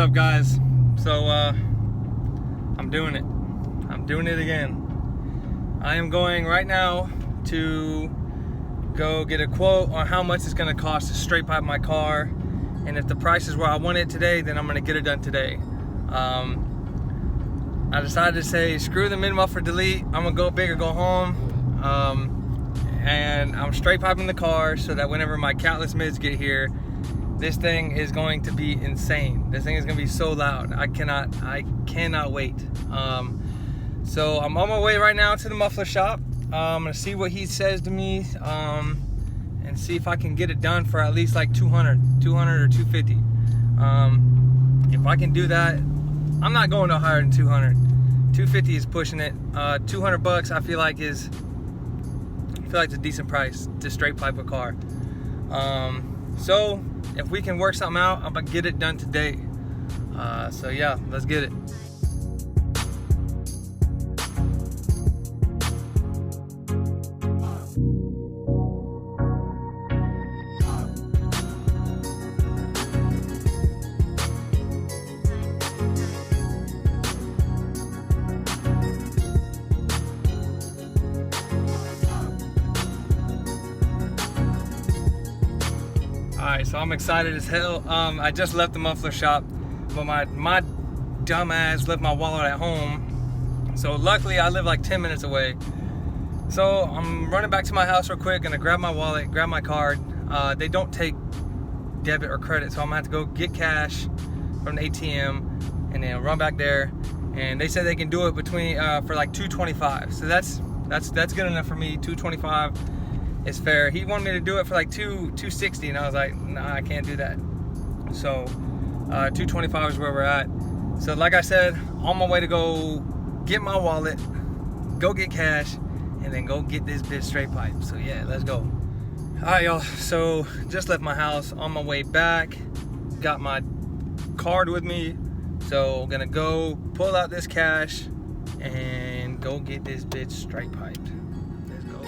up, guys? So I'm doing it. I'm doing it again. I am going right now to go get a quote on how much it's going to cost to straight pipe my car, and if the price is where I want it today, then I'm going to get it done today. I decided to say screw the mid muffler delete. I'm gonna go big or go home, and I'm straight piping the car so that whenever my catless mids get here, this thing is going to be insane. This thing is gonna be so loud. I cannot wait. So I'm on my way right now to the muffler shop. I'm gonna see what he says to me, and see if I can get it done for at least like 200 or 250. If I can do that, I'm not going no higher than 200. 250 is pushing it. 200 bucks I feel like it's a decent price to straight pipe a car. So if we can work something out, I'm gonna get it done today. So yeah, let's get it. Alright, so I'm excited as hell. I just left the muffler shop, but my dumb ass left my wallet at home. So luckily I live like 10 minutes away. So I'm running back to my house real quick, gonna grab my wallet, grab my card. They don't take debit or credit, so I'm gonna have to go get cash from the ATM and then run back there. And they said they can do it between for like $225. So that's good enough for me. $225 is fair. He wanted me to do it for like $260, and I was like, nah, I can't do that. So $225 is where we're at. So like I said, on my way to go get my wallet, go get cash, and then go get this bitch straight pipe. So yeah, let's go. All right, y'all. So just left my house, on my way back, got my card with me. So gonna go pull out this cash and go get this bitch straight piped. Let's go.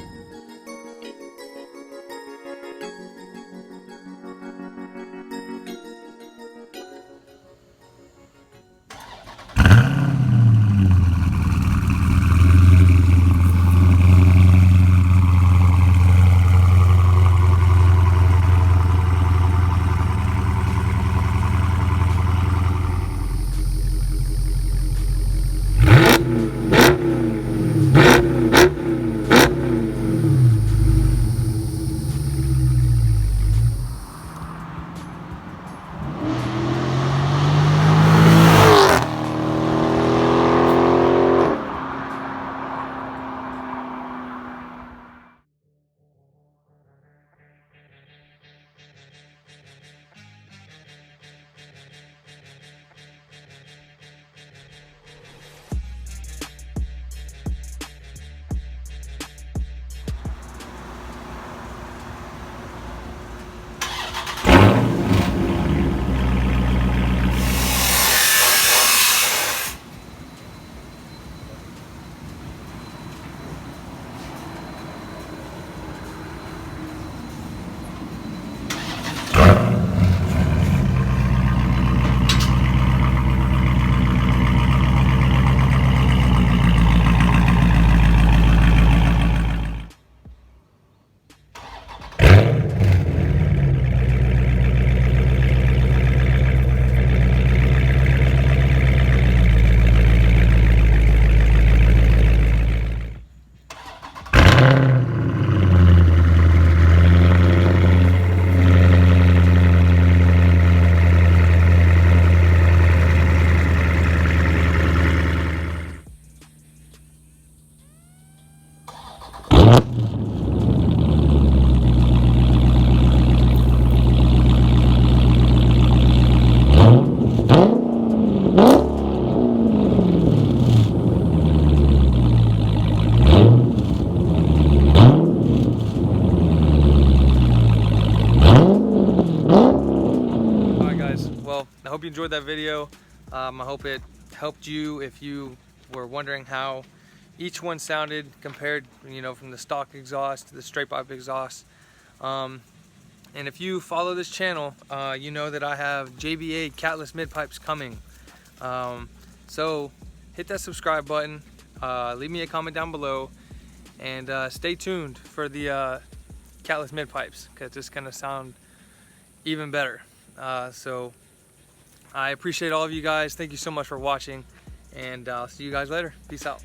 hope you enjoyed that video. I hope it helped you if you were wondering how each one sounded compared, you know, from the stock exhaust to the straight pipe exhaust. And if you follow this channel, you know that I have JBA catless mid pipes coming. So hit that subscribe button, leave me a comment down below, and stay tuned for the catless mid pipes, because it's gonna sound even better. So I appreciate all of you guys. Thank you so much for watching, and I'll see you guys later. Peace out.